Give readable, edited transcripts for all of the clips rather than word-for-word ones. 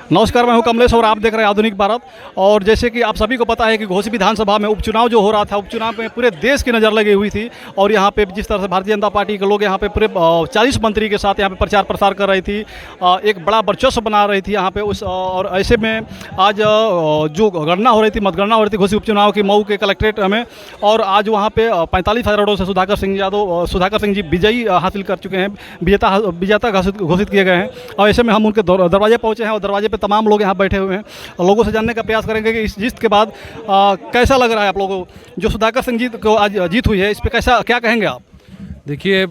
नमस्कार, मैं हूं कमलेश और आप देख रहे हैं आधुनिक भारत। और जैसे कि आप सभी को पता है कि घोसी विधानसभा में उपचुनाव जो हो रहा था, उपचुनाव में पूरे देश की नज़र लगी हुई थी। और यहाँ पे जिस तरह से भारतीय जनता पार्टी के लोग यहाँ पे पूरे 40 मंत्री के साथ यहाँ पे प्रचार प्रसार कर रही थी, एक बड़ा वर्चस्व बना रही थी यहाँ पे उस। और ऐसे में आज जो गणना हो रही थी, मतगणना हो रही थी घोसी उपचुनाव की मऊ के कलेक्ट्रेट में, और आज वहाँ पे 45,000 वोटों से सुधाकर सिंह जी विजयी हासिल कर चुके हैं, विजेता घोषित किए गए हैं। और ऐसे में हम उनके दरवाजे पहुँचे हैं और दरवाजे पे तमाम लोग यहाँ बैठे हुए हैं। लोगों से जानने का प्रयास करेंगे कि इस जीत के बाद कैसा लग रहा है आप लोगों को। जो सुधाकर सिंह जी को आज जीत हुई है, इस पर कैसा क्या कहेंगे आप? देखिए,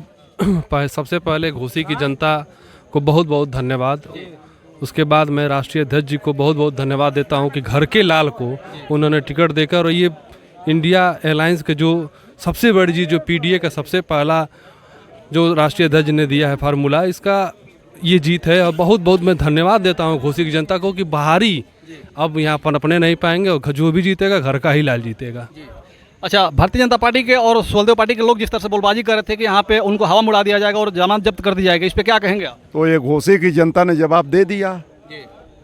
सबसे पहले घोसी की जनता को बहुत बहुत धन्यवाद। उसके बाद मैं राष्ट्रीय अध्यक्ष जी को बहुत बहुत धन्यवाद देता हूं कि घर के लाल को उन्होंने टिकट देकर, और ये इंडिया अलायंस के जो सबसे बड़ी चीज़, जो पीडीए का सबसे पहला जो राष्ट्रीय अध्यक्ष ने दिया है फार्मूला, इसका ये जीत है। और बहुत बहुत मैं धन्यवाद देता हूँ घोसी की जनता को कि बाहरी अब यहाँ पर अपने नहीं पाएंगे, और जो भी जीतेगा घर का ही लाल जीतेगा। अच्छा, भारतीय जनता पार्टी के और स्वदेव पार्टी के लोग जिस तरह से बोलबाजी कर रहे थे कि यहाँ पे उनको हवा में उड़ा दिया जाएगा और जमानत जब्त कर दी जाएगी, इस पे क्या कहेंगे आप? तो ये घोसी की जनता ने जवाब दे दिया,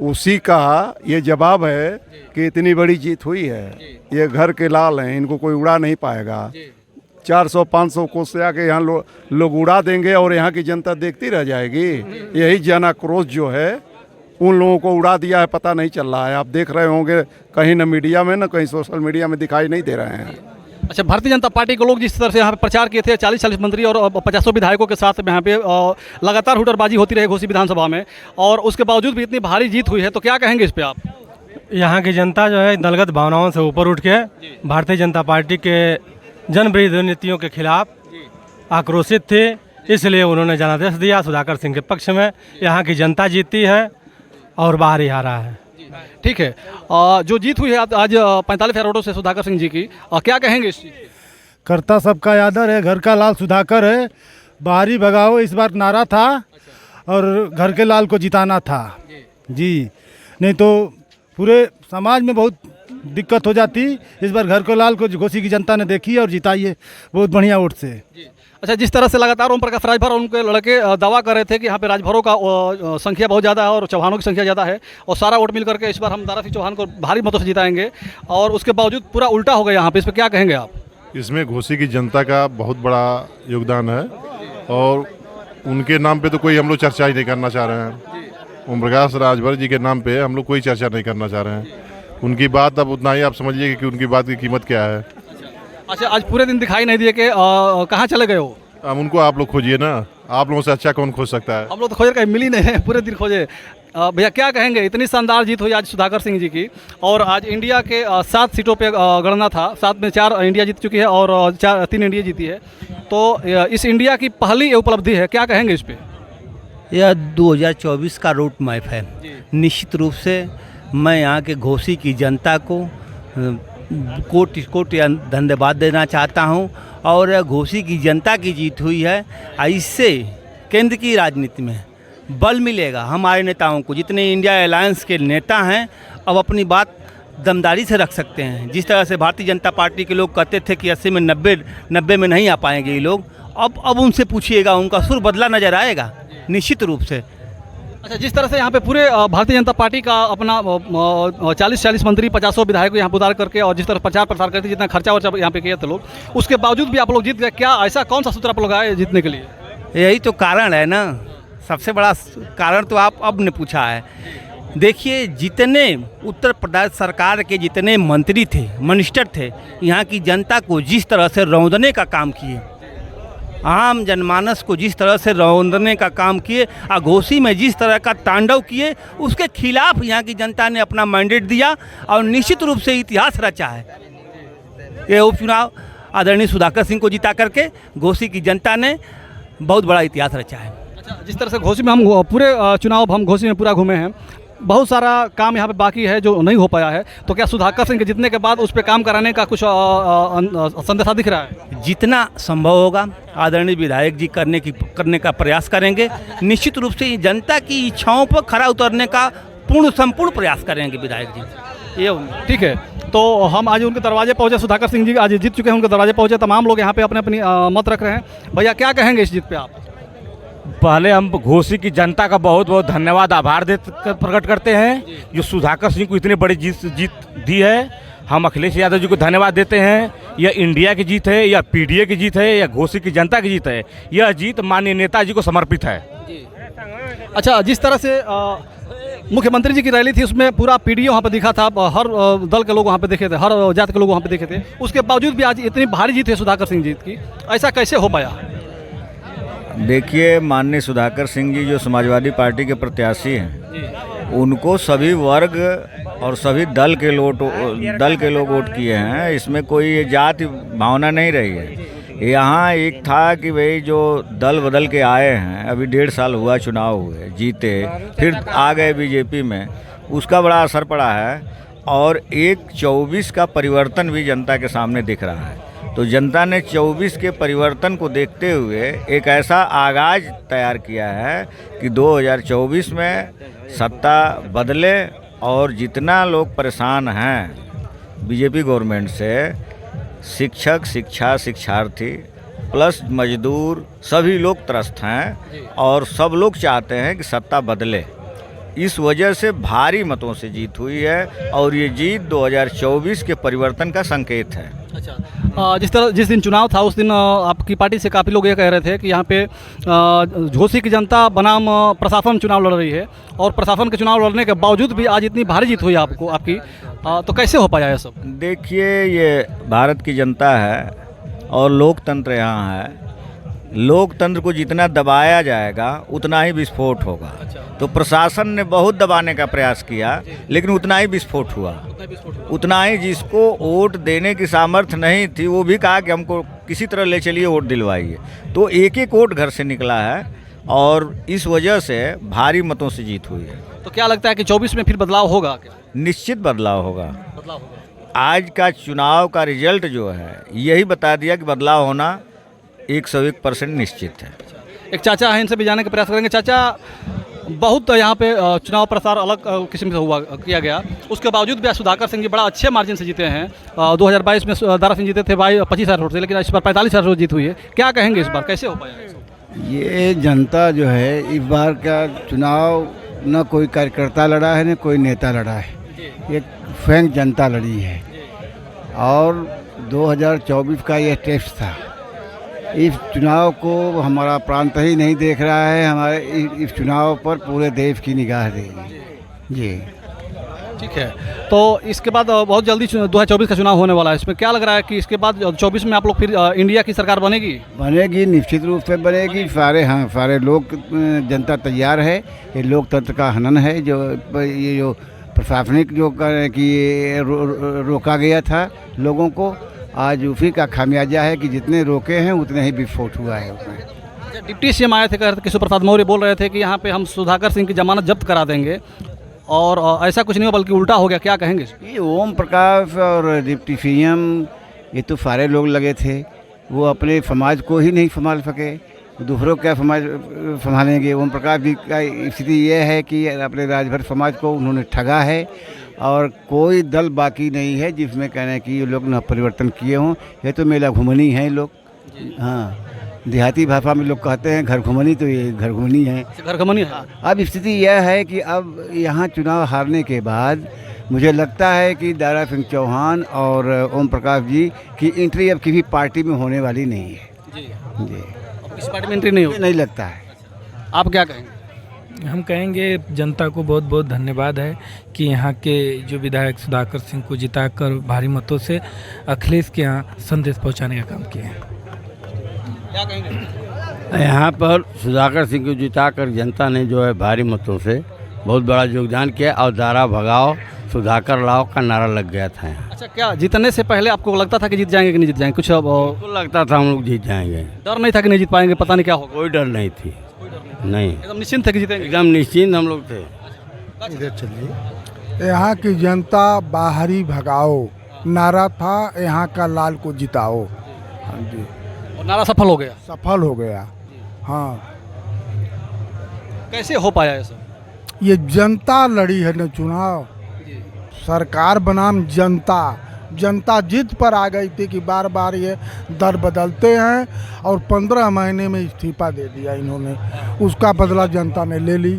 उसी का ये जवाब है कि इतनी बड़ी जीत हुई है। ये घर के लाल हैं, इनको कोई उड़ा नहीं पाएगा। 400-500 कोस से आके यहाँ लोग उड़ा देंगे और यहाँ की जनता देखती रह जाएगी। यही जन आक्रोश जो है, उन लोगों को उड़ा दिया है, पता नहीं चल रहा है। आप देख रहे होंगे कहीं न मीडिया में, न कहीं सोशल मीडिया में दिखाई नहीं दे रहे हैं। अच्छा, भारतीय जनता पार्टी के लोग जिस तरह से यहाँ पे प्रचार किए थे, 40 मंत्री और 50 विधायकों के साथ यहाँ पे लगातार हुटरबाजी होती रही घोसी विधानसभा में, और उसके बावजूद भी इतनी भारी जीत हुई है, तो क्या कहेंगे इस पे आप? यहाँ की जनता जो है दलगत भावनाओं से ऊपर उठ के भारतीय जनता पार्टी के जनविरोधी नीतियों के खिलाफ आक्रोशित थे, इसलिए उन्होंने जनादेश दिया सुधाकर सिंह के पक्ष में। यहाँ की जनता जीती है और बाहर ही हारा है। ठीक है, जो जीत हुई है आज 45,000 वोटों से सुधाकर सिंह जी की, क्या कहेंगे इस चीज़? करता सबका आदर है, घर का लाल सुधाकर है, बाहरी भगाओ इस बार नारा था और घर के लाल को जिताना था जी, नहीं तो पूरे समाज में बहुत दिक्कत हो जाती। इस बार घर के लाल को घोसी की जनता ने देखी और जिताई है बहुत बढ़िया वोट से। अच्छा, जिस तरह से लगातार ओम प्रकाश राजभर और उनके लड़के दावा कर रहे थे कि यहाँ पे राजभरों का संख्या बहुत ज़्यादा है और चौहानों की संख्या ज़्यादा है, और सारा वोट मिल करके इस बार हम दारा सिंह चौहान को भारी मतों से जिताएंगे, और उसके बावजूद पूरा उल्टा हो गया यहाँ पे, इस पर क्या कहेंगे आप? इसमें घोसी की जनता का बहुत बड़ा योगदान है, और उनके नाम पे तो कोई हम लोग चर्चा ही नहीं करना चाह रहे हैं। ओम प्रकाश राजभर जी के नाम पे हम लोग कोई चर्चा नहीं करना चाह रहे हैं। उनकी बात अब उतना ही आप समझिए कि उनकी बात की कीमत क्या है। अच्छा, आज पूरे दिन दिखाई नहीं दिए कि कहाँ चले गए हो? अब उनको आप लोग खोजिए ना, आप लोगों से अच्छा कौन खोज सकता है? हम लोग तो खोजे, कहीं मिली नहीं है, पूरे दिन खोजे। भैया क्या कहेंगे, इतनी शानदार जीत हुई आज सुधाकर सिंह जी की, और आज इंडिया के 7 सीटों पे गणना था, 7 में 4 इंडिया जीत चुकी है और 3 इंडिया जीती है, तो इस इंडिया की पहली उपलब्धि है, क्या कहेंगे इस पर? यह 2024 का रोड मैप है। निश्चित रूप से मैं यहाँ के घोसी की जनता को कोटि कोटि धन्यवाद देना चाहता हूँ, और घोसी की जनता की जीत हुई है। इससे केंद्र की राजनीति में बल मिलेगा हमारे नेताओं को। जितने इंडिया अलायंस के नेता हैं अब अपनी बात दमदारी से रख सकते हैं। जिस तरह से भारतीय जनता पार्टी के लोग कहते थे कि 80 में 90 में नहीं आ पाएंगे ये लोग, अब उनसे पूछिएगा, उनका सुर बदला नजर आएगा निश्चित रूप से। अच्छा, जिस तरह से यहाँ पे पूरे भारतीय जनता पार्टी का अपना 40 मंत्री 50 विधायक यहाँ उतार करके, और जिस तरह प्रचार प्रसार करते जितना खर्चा वर्चा यहाँ पे किए थे लोग, उसके बावजूद भी आप लोग जीत गए, क्या ऐसा कौन सा सूत्र आप लोग आए जीतने के लिए? यही तो कारण है ना, सबसे बड़ा कारण तो आप अब ने पूछा है। देखिए, जितने उत्तर प्रदेश सरकार के जितने मंत्री थे, मिनिस्टर थे, यहाँ की जनता को जिस तरह से रौंदने का काम किए, आम जनमानस को जिस तरह से रौंदने का काम किए, घोसी में जिस तरह का तांडव किए, उसके खिलाफ यहाँ की जनता ने अपना मैंडेट दिया और निश्चित रूप से इतिहास रचा है। ये उपचुनाव आदरणीय सुधाकर सिंह को जिता करके घोसी की जनता ने बहुत बड़ा इतिहास रचा है। अच्छा, जिस तरह से घोसी में हम पूरे चुनाव हम घोसी में पूरा घूमे हैं, बहुत सारा काम यहाँ पे बाकी है जो नहीं हो पाया है, तो क्या सुधाकर सिंह के जीतने के बाद उस पर काम कराने का कुछ संदेशा दिख रहा है? जितना संभव होगा आदरणीय विधायक जी करने का प्रयास करेंगे। निश्चित रूप से जनता की इच्छाओं पर खरा उतरने का संपूर्ण प्रयास करेंगे विधायक जी। ये ठीक है, तो हम आज उनके दरवाजे पहुँचे, सुधाकर सिंह जी आज जीत चुके हैं, उनके दरवाजे पहुँचे, तमाम लोग यहाँ पे अपने अपनी मत रख रहे हैं। भैया क्या कहेंगे इस जीत पे आप? पहले हम घोसी की जनता का बहुत बहुत धन्यवाद आभार प्रकट करते हैं जो सुधाकर सिंह को इतनी बड़ी जीत दी है। हम अखिलेश यादव जी को धन्यवाद देते हैं। यह इंडिया की जीत है, या पीडीए की जीत है, या घोसी की जनता की जीत है। यह जीत माननीय नेताजी को समर्पित है। अच्छा, जिस तरह से मुख्यमंत्री जी की रैली थी उसमें पूरा पीडीए वहाँ पे दिखा था, हर दल के लोग वहाँ पे देखे थे, हर जात के लोग वहाँ पे देखे थे, उसके बावजूद भी आज इतनी भारी जीत है सुधाकर सिंह जीत की, ऐसा कैसे हो पाया? देखिए, माननीय सुधाकर सिंह जी जो समाजवादी पार्टी के प्रत्याशी हैं, उनको सभी वर्ग और सभी दल के लोग वोट किए हैं। इसमें कोई जाति भावना नहीं रही है। यहाँ एक था कि भाई जो दल बदल के आए हैं, अभी 1.5 साल हुआ चुनाव हुए, जीते, फिर आ गए बीजेपी में, उसका बड़ा असर पड़ा है। और एक 24 का परिवर्तन भी जनता के सामने दिख रहा है। तो जनता ने 24 के परिवर्तन को देखते हुए एक ऐसा आगाज तैयार किया है कि 2024 में सत्ता बदले और जितना लोग परेशान हैं बीजेपी गवर्नमेंट से, शिक्षक, शिक्षार्थी प्लस मजदूर, सभी लोग त्रस्त हैं और सब लोग चाहते हैं कि सत्ता बदले। इस वजह से भारी मतों से जीत हुई है और ये जीत 2024 के परिवर्तन का संकेत है। अच्छा, जिस दिन चुनाव था उस दिन आपकी पार्टी से काफ़ी लोग ये कह रहे थे कि यहाँ पे घोसी की जनता बनाम प्रशासन चुनाव लड़ रही है, और प्रशासन के चुनाव लड़ने के बावजूद भी आज इतनी भारी जीत हुई आपकी, तो कैसे हो पाया ये सब? देखिए, ये भारत की जनता है और लोकतंत्र यहाँ है। लोकतंत्र को जितना दबाया जाएगा उतना ही विस्फोट होगा। तो प्रशासन ने बहुत दबाने का प्रयास किया, लेकिन उतना ही विस्फोट हुआ। उतना ही जिसको वोट देने की सामर्थ्य नहीं थी वो भी कहा कि हमको किसी तरह ले चलिए, वोट दिलवाइए। तो एक एक वोट घर से निकला है और इस वजह से भारी मतों से जीत हुई है। तो क्या लगता है कि 24 में फिर बदलाव होगा क्या? निश्चित बदलाव होगा। आज का चुनाव का रिजल्ट जो है यही बता दिया कि बदलाव होना 101% निश्चित है। एक चाचा हैं, इनसे भी जानने का प्रयास करेंगे। चाचा, बहुत यहाँ पे चुनाव प्रसार अलग किस्म से किया गया, उसके बावजूद भी सुधाकर सिंह जी बड़ा अच्छे मार्जिन से जीते हैं। 2022 में दारा सिंह जीते थे 25,000 वोट से, लेकिन इस बार 45,000 वोट जीत हुई है। क्या कहेंगे इस बार कैसे हो पाया? ये जनता जो है, इस बार का चुनाव न कोई कार्यकर्ता लड़ा है न कोई नेता लड़ा है, एक स्वयं जनता लड़ी है। और 2024 का ये टेस्ट था। इस चुनाव को हमारा प्रांत ही नहीं देख रहा है, हमारे इस चुनाव पर पूरे देश की निगाह देगी। जी ठीक है, तो इसके बाद बहुत जल्दी 2024 का चुनाव होने वाला है। इसमें क्या लग रहा है कि इसके बाद 24 में आप लोग फिर इंडिया की सरकार बनेगी? बनेगी, निश्चित रूप से बनेगी। सारे लोग, जनता तैयार है। ये लोकतंत्र का हनन है, ये जो प्रशासनिक जो कि रोका गया था लोगों को, आज उसी का खामियाजा है कि जितने रोके हैं उतने ही विस्फोट हुआ है उसमें। डिप्टी सीएम आए थे, कह रहे थे, केशव प्रसाद मौर्य बोल रहे थे कि यहाँ पे हम सुधाकर सिंह की जमानत जब्त करा देंगे, और ऐसा कुछ नहीं हो बल्कि उल्टा हो गया। क्या कहेंगे? ये ओम प्रकाश और डिप्टी सीएम, ये तो सारे लोग लगे थे। वो अपने समाज को ही नहीं संभाल सके, दूसरों क्या समाज संभालेंगे? ओम प्रकाश जी का स्थिति ये है कि अपने राजभर समाज को उन्होंने ठगा है, और कोई दल बाकी नहीं है जिसमें कहना है कि ये लोग न परिवर्तन किए हों। ये तो मेला घुमनी है लोग। हाँ, देहाती भाषा में लोग कहते हैं घर घुमनी, तो ये घर घुमनी है, घर घुमनी है। अब स्थिति यह है कि अब यहाँ चुनाव हारने के बाद मुझे लगता है कि दारा सिंह चौहान और ओम प्रकाश जी की एंट्री अब किसी पार्टी में होने वाली नहीं है। जी, इस पार्टी में एंट्री नहीं होगी, नहीं लगता है। आप क्या कहेंगे? हम कहेंगे जनता को बहुत बहुत धन्यवाद है कि यहाँ के जो विधायक सुधाकर सिंह को जिताकर भारी मतों से अखिलेश के यहाँ संदेश पहुँचाने का काम किया है। क्या कहेंगे? यहाँ पर सुधाकर सिंह को जिताकर जनता ने जो है भारी मतों से बहुत बड़ा योगदान किया, और दारा भगाओ सुधाकर लाओ का नारा लग गया था यहाँ। अच्छा, क्या जीतने से पहले आपको लगता था कि जीत जाएंगे कि नहीं जीत जाएंगे? कुछ बिल्कुल लगता था हम लोग जीत जाएंगे। डर नहीं था कि नहीं जीत पाएंगे, पता नहीं क्या होगा? कोई डर नहीं थी, नहीं, एकदम निश्चिंत थे कि जीतेंगे? एकदम निश्चिंत हम लोग थे। इधर चलिए। यहाँ की जनता बाहरी भगाओ नारा था, यहाँ का लाल को जिताओ। हाँ जी, और नारा सफल हो गया? सफल हो गया। हाँ, कैसे हो पाया ये सब? ये जनता लड़ी है ना चुनाव, सरकार बनाम जनता, जनता जिद पर आ गई थी कि बार बार ये दर बदलते हैं, और 15 महीने में इस्तीफा दे दिया इन्होंने। उसका बदला जनता ने ले ली।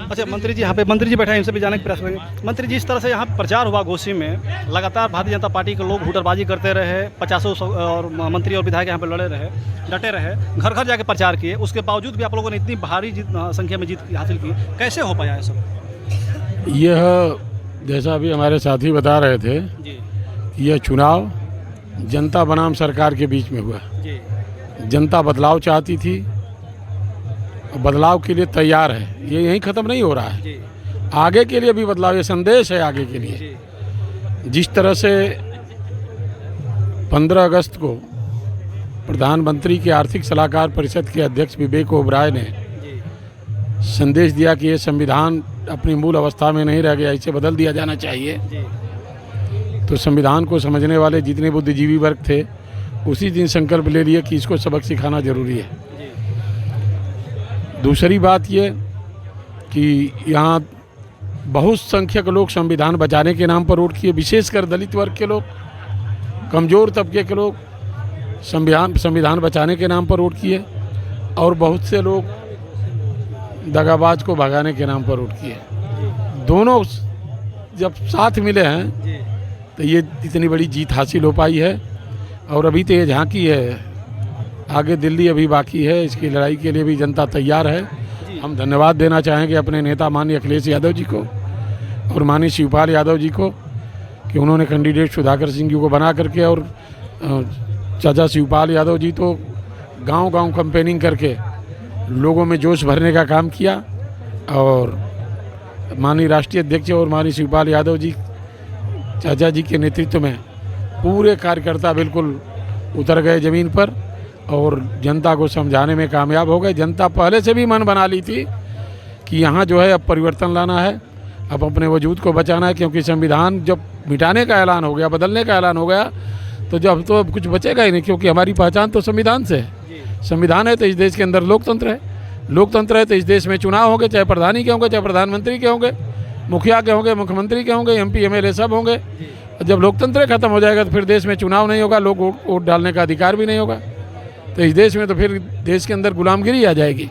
अच्छा मंत्री जी, यहाँ पे मंत्री जी बैठे हैं, इनसे भी जाने की प्रयास करेंगे। मंत्री जी, इस तरह से यहाँ प्रचार हुआ घोसी में, लगातार भारतीय जनता पार्टी के लोग हुटरबाजी करते रहे, 50 और मंत्री और विधायक यहाँ पे लड़े रहे, डटे रहे, घर घर जाके प्रचार किए, उसके बावजूद भी आप लोगों ने इतनी भारी संख्या में जीत हासिल की, कैसे हो पाया है सब? यह जैसा अभी हमारे साथी बता रहे थे, यह चुनाव जनता बनाम सरकार के बीच में हुआ। जनता बदलाव चाहती थी, बदलाव के लिए तैयार है, ये यहीं ख़त्म नहीं हो रहा है, आगे के लिए भी बदलाव, ये संदेश है आगे के लिए। जिस तरह से 15 अगस्त को प्रधानमंत्री के आर्थिक सलाहकार परिषद के अध्यक्ष विवेक ओबराय ने संदेश दिया कि ये संविधान अपनी मूल अवस्था में नहीं रह गया, इसे बदल दिया जाना चाहिए, तो संविधान को समझने वाले जितने बुद्धिजीवी वर्ग थे उसी दिन संकल्प ले लिए कि इसको सबक सिखाना जरूरी है। दूसरी बात ये कि यहाँ बहुत संख्यक लोग संविधान बचाने के नाम पर वोट किए, विशेषकर दलित वर्ग के लोग, कमज़ोर तबके के लोग संविधान बचाने के नाम पर वोट किए, और बहुत से लोग दगाबाज को भगाने के नाम पर वोट किए। दोनों जब साथ मिले हैं तो ये इतनी बड़ी जीत हासिल हो पाई है। और अभी तो ये झांकी है, आगे दिल्ली अभी बाकी है, इसकी लड़ाई के लिए भी जनता तैयार है। हम धन्यवाद देना चाहेंगे अपने नेता माननीय अखिलेश यादव जी को और माननीय शिवपाल यादव जी को कि उन्होंने कैंडिडेट सुधाकर सिंह जी को बना करके, और चाचा शिवपाल यादव जी तो गांव-गांव कैंपेनिंग करके लोगों में जोश भरने का काम किया, और माननीय राष्ट्रीय अध्यक्ष और माननीय शिवपाल यादव जी चाचा जी के नेतृत्व में पूरे कार्यकर्ता बिल्कुल उतर गए ज़मीन पर और जनता को समझाने में कामयाब हो गए। जनता पहले से भी मन बना ली थी कि यहाँ जो है अब परिवर्तन लाना है, अब अपने वजूद को बचाना है, क्योंकि संविधान जब मिटाने का ऐलान हो गया, बदलने का ऐलान हो गया, तो जब तो अब कुछ बचेगा ही नहीं, क्योंकि हमारी पहचान तो संविधान से है। संविधान है तो इस देश के अंदर लोकतंत्र है, लोकतंत्र है तो इस देश में चुनाव होंगे, चाहे प्रधानी के होंगे, चाहे प्रधानमंत्री के होंगे, मुखिया के होंगे, मुख्यमंत्री के होंगे, MP MLA सब होंगे। जब लोकतंत्र खत्म हो जाएगा तो फिर देश में चुनाव नहीं होगा, लोग वोट डालने का अधिकार भी नहीं होगा, तो इस देश में तो फिर देश के अंदर गुलामगिरी आ जाएगी,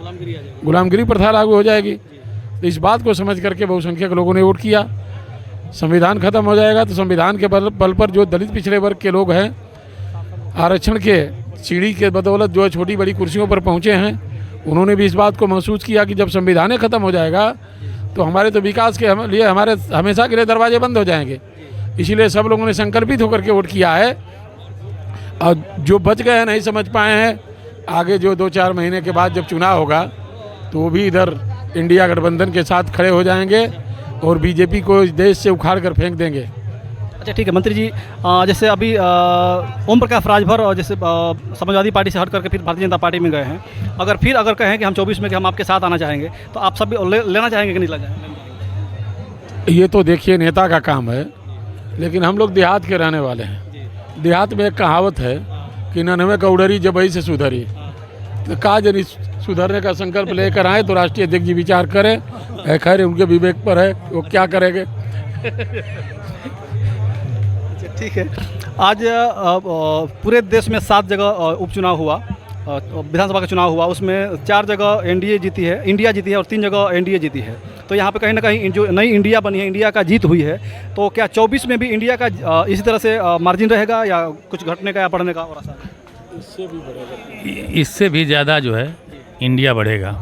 गुलामगिरी प्रथा लागू हो जाएगी। तो इस बात को समझ करके बहुसंख्यक लोगों ने वोट किया। संविधान खत्म हो जाएगा तो संविधान के बल पर जो दलित पिछड़े वर्ग के लोग हैं, आरक्षण के सीढ़ी के बदौलत जो छोटी बड़ी कुर्सियों पर पहुँचे हैं, उन्होंने भी इस बात को महसूस किया कि जब संविधान खत्म हो जाएगा तो हमारे तो विकास के लिए हमारे हमेशा के लिए दरवाजे बंद हो जाएंगे। इसीलिए सब लोगों ने संकल्पित होकर के वोट किया है, और जो बच गए हैं नहीं समझ पाए हैं, आगे जो 2-4 महीने के बाद जब चुनाव होगा तो वो भी इधर इंडिया गठबंधन के साथ खड़े हो जाएंगे और बीजेपी को इस देश से उखाड़ कर फेंक देंगे। अच्छा ठीक है मंत्री जी, जैसे अभी ओम प्रकाश राजभर और जैसे समाजवादी पार्टी से हट करके फिर भारतीय जनता पार्टी में गए हैं, अगर कहें कि हम 24 में कि हम आपके साथ आना चाहेंगे, तो आप सब लेना चाहेंगे कि नहीं लेना चाहेंगे? ये तो देखिए नेता का काम है, लेकिन हम लोग देहात के रहने वाले हैं। देहात में एक कहावत है कि 99 कौड़री जबई से सुधरी, तो कहा जनी सुधरने का संकल्प लेकर आए तो राष्ट्रीय अध्यक्ष जी विचार करें, खैर उनके विवेक पर है वो क्या करेंगे। ठीक है, आज पूरे देश में 7 जगह उपचुनाव हुआ, विधानसभा का चुनाव हुआ, उसमें 4 जगह इंडिया जीती है और 3 जगह एनडीए जीती है। तो यहाँ पे कहीं ना कहीं जो नई इंडिया बनी है, इंडिया का जीत हुई है, तो क्या 24 में भी इंडिया का इसी तरह से मार्जिन रहेगा या कुछ घटने का या बढ़ने का और आसार? इससे भी ज़्यादा जो है इंडिया बढ़ेगा।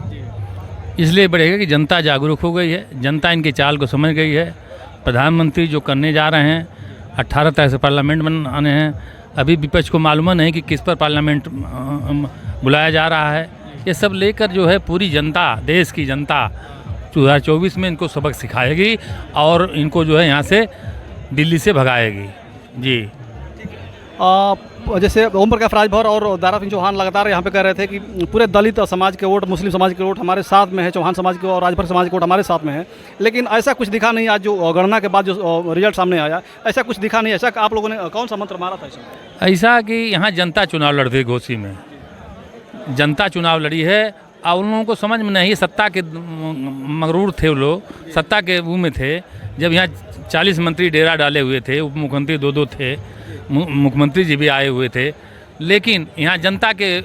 इसलिए बढ़ेगा कि जनता जागरूक हो गई है, जनता इनकी चाल को समझ गई है। प्रधानमंत्री जो करने जा रहे हैं, 18 तारीख से पार्लियामेंट बनाने हैं, अभी विपक्ष को मालूम नहीं कि किस पर पार्लियामेंट बुलाया जा रहा है। ये सब लेकर जो है पूरी जनता, देश की जनता 2024 में इनको सबक सिखाएगी और इनको जो है यहाँ से दिल्ली से भगाएगी। जी जैसे ओम प्रकाश राजभर और दारा सिंह चौहान लगातार यहाँ पे कह रहे थे कि पूरे दलित समाज के वोट, मुस्लिम समाज के वोट हमारे साथ में है, चौहान समाज के और राजभर समाज के वोट हमारे साथ में है, लेकिन ऐसा कुछ दिखा नहीं। आज जो गणना के बाद जो रिजल्ट सामने आया, ऐसा कुछ दिखा नहीं। ऐसा आप लोगों ने कौन सा मंत्र मारा था इसमें? ऐसा कि यहाँ जनता चुनाव लड़ रही, घोसी में जनता चुनाव लड़ी है और उन लोगों को समझ में नहीं, सत्ता के मगरूर थे वो लोग, सत्ता के वो में थे। जब यहाँ 40 मंत्री डेरा डाले हुए थे, उप मुख्यमंत्री दो थे, मुख्यमंत्री जी भी आए हुए थे, लेकिन यहाँ जनता के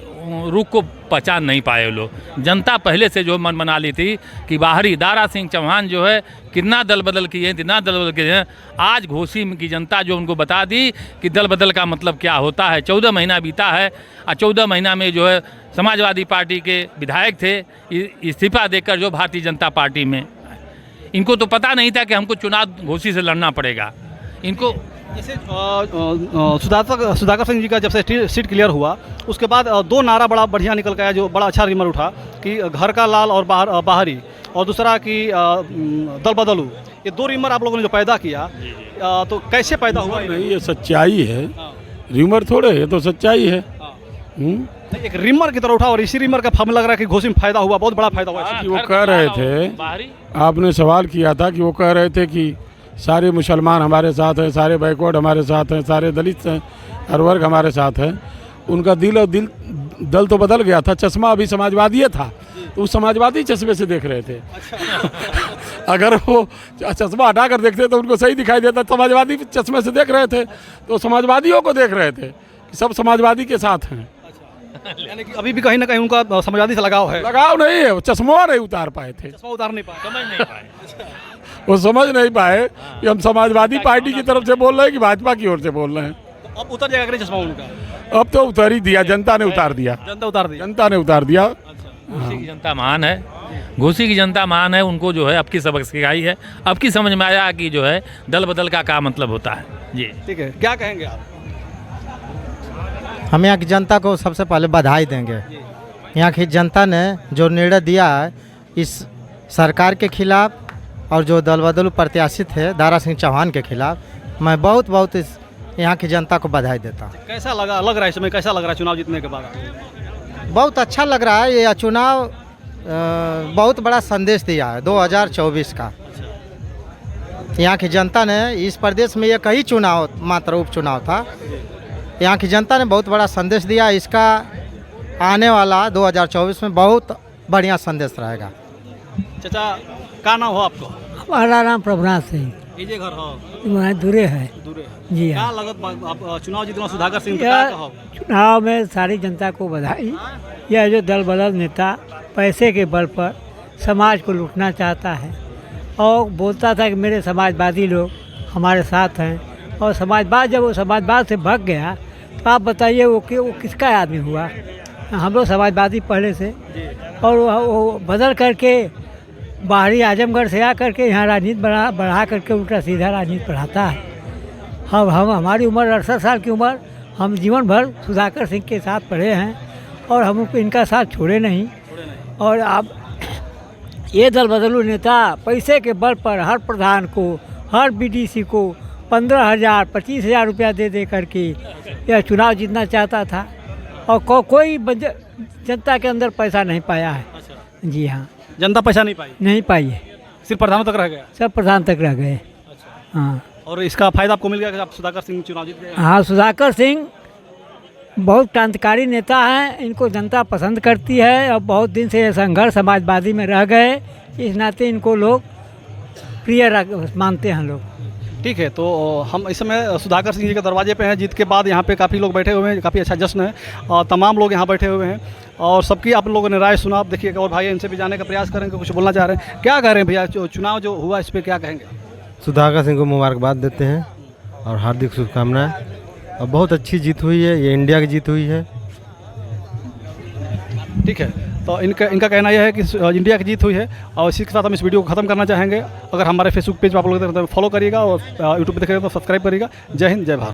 रुख को पहचान नहीं पाए वो लोग। जनता पहले से जो मन बना ली थी कि बाहरी दारा सिंह चौहान जो है कितना दल बदल किए हैं, कितना दल बदल किए हैं। आज घोसी की जनता जो उनको बता दी कि दल बदल का मतलब क्या होता है। 14 महीना बीता है और 14 महीना में जो है समाजवादी पार्टी के विधायक थे इस्तीफा देकर जो भारतीय जनता पार्टी में, इनको तो पता नहीं था कि हमको चुनाव घोसी से लड़ना पड़ेगा। इनको जैसे सुधाकर सिंह जी का जब से सीट क्लियर हुआ उसके बाद 2 नारा बड़ा बढ़िया निकल गया, जो बड़ा अच्छा रिमर उठा कि घर का लाल और बाहरी, और दूसरा कि दल बदलू। ये 2 रिमर आप लोगों ने जो पैदा किया, तो कैसे पैदा हुआ? नहीं, ये सच्चाई है, रिमर थोड़े, ये तो सच्चाई है। एक रिमर की तरह उठा और इसी रिमर का फॉर्म लग रहा है कि घोसी में फायदा हुआ, बहुत बड़ा फायदा हुआ। कि वो कह रहे थे, आपने सवाल किया था कि वो कह रहे थे कि सारे मुसलमान हमारे साथ हैं, सारे बैकवर्ड हमारे साथ हैं, सारे दलित हैं, हर वर्ग हमारे साथ है। उनका दल तो बदल गया था, चश्मा अभी समाजवादी था, तो उस समाजवादी चश्मे से देख रहे थे। अगर वो चश्मा हटा कर देखते तो उनको सही दिखाई देता, समाजवादी चश्मे से देख रहे थे तो समाजवादियों को देख रहे थे कि सब समाजवादी के साथ हैं। यानी कि अभी भी कहीं ना कहीं उनका समाजवादी से लगाव है। लगाव नहीं है, वो चश्मा नहीं उतार पाए थे, चश्मा उतार नहीं पाए, समझ नहीं पाए। वो समझ नहीं पाए कि हम समाजवादी पार्टी की तरफ से बोल रहे हैं कि भाजपा की ओर से बोल रहे हैं। तो अब उतर जाएगा चश्मा उनका? अब तो उतार ही दिया, जनता ने उतार दिया, जनता ने उतार दिया। घोसी की जनता महान है, घोसी की जनता महान है। उनको जो है अब की सबक सिखाई है, अब की समझ में आया कि जो है दल बदल का क्या मतलब होता है। जी ठीक है, क्या कहेंगे आप? हम यहाँ की जनता को सबसे पहले बधाई देंगे। यहाँ की जनता ने जो निर्णय दिया है इस सरकार के खिलाफ और जो दल बदलू प्रत्याशी थे दारा सिंह चौहान के खिलाफ, मैं बहुत इस यहाँ की जनता को बधाई देता हूँ। कैसा लग रहा है इस समय, कैसा लग रहा है चुनाव जीतने के बाद? बहुत अच्छा लग रहा है। ये चुनाव बहुत बड़ा संदेश दिया है 2024 का। यहाँ की जनता ने, इस प्रदेश में एक ही चुनाव मात्र उपचुनाव था, यहाँ की जनता ने बहुत बड़ा संदेश दिया। इसका आने वाला 2024 में बहुत बढ़िया संदेश रहेगा। चाचा क्या नाम हो आपको? हमारा नाम प्रभुनाथ सिंह। ये घर हो? वहाँ दूरे है। दूरे जी हाँ। क्या लगत आप चुनाव जीतना सुधाकर सिंह का? चुनाव में सारी जनता को बधाई। यह जो दल बदल नेता पैसे के बल पर समाज को लूटना चाहता है और बोलता था कि मेरे समाजवादी लोग हमारे साथ हैं, और समाजवाद जब वो समाजवाद से भाग गया तो आप बताइए वो किसका आदमी हुआ? हम लोग समाजवादी पहले से, और वो बदल करके बाहरी आजमगढ़ से आ करके यहाँ राजनीति बढ़ा करके उल्टा सीधा राजनीति बढ़ाता है। हम हमारी उम्र 68 साल की उम्र, हम जीवन भर सुधाकर सिंह के साथ पढ़े हैं और हम इनका साथ छोड़े नहीं। और आप ये दल बदलू नेता पैसे के बल पर हर प्रधान को, हर बीडीसी को 15,000 25,000 रुपया दे करके यह चुनाव जीतना चाहता था, और कोई जनता के अंदर पैसा नहीं पाया है। जी हाँ, जनता पैसा नहीं पाई है, सिर्फ प्रधानों तक रह गया। सब प्रधान तक रह गए। हाँ, और इसका फायदा आपको मिल गया कि आप सुधाकर सिंह चुनाव जीत गए? हाँ, सुधाकर सिंह बहुत क्रांतिकारी नेता हैं, इनको जनता पसंद करती है और बहुत दिन से ये संघर्ष समाजवादी में रह गए, इस नाते इनको लोग प्रिय मानते हैं लोग। ठीक है, तो हम इस समय सुधाकर सिंह जी के दरवाजे पे हैं। जीत के बाद यहाँ पे काफ़ी लोग बैठे हुए हैं, काफ़ी अच्छा जश्न है और तमाम लोग यहाँ बैठे हुए हैं और सबकी आप लोगों ने राय सुना। आप देखिए, और भाई इनसे भी जाने का प्रयास करेंगे, कुछ बोलना चाह रहे हैं। क्या कह रहे हैं भैया, चुनाव जो हुआ इस पर क्या कहेंगे? सुधाकर सिंह को मुबारकबाद देते हैं और हार्दिक शुभकामनाएं, और बहुत अच्छी जीत हुई है, ये इंडिया की जीत हुई है। ठीक है, तो इनका कहना यह है कि इंडिया की जीत हुई है और इसी के साथ हम इस वीडियो को ख़त्म करना चाहेंगे। अगर हमारे फेसबुक पेज पर आप लोग फॉलो करिएगा और यूट्यूब पे देख रहे हैं तो सब्सक्राइब करिएगा। जय हिंद, जय भारत।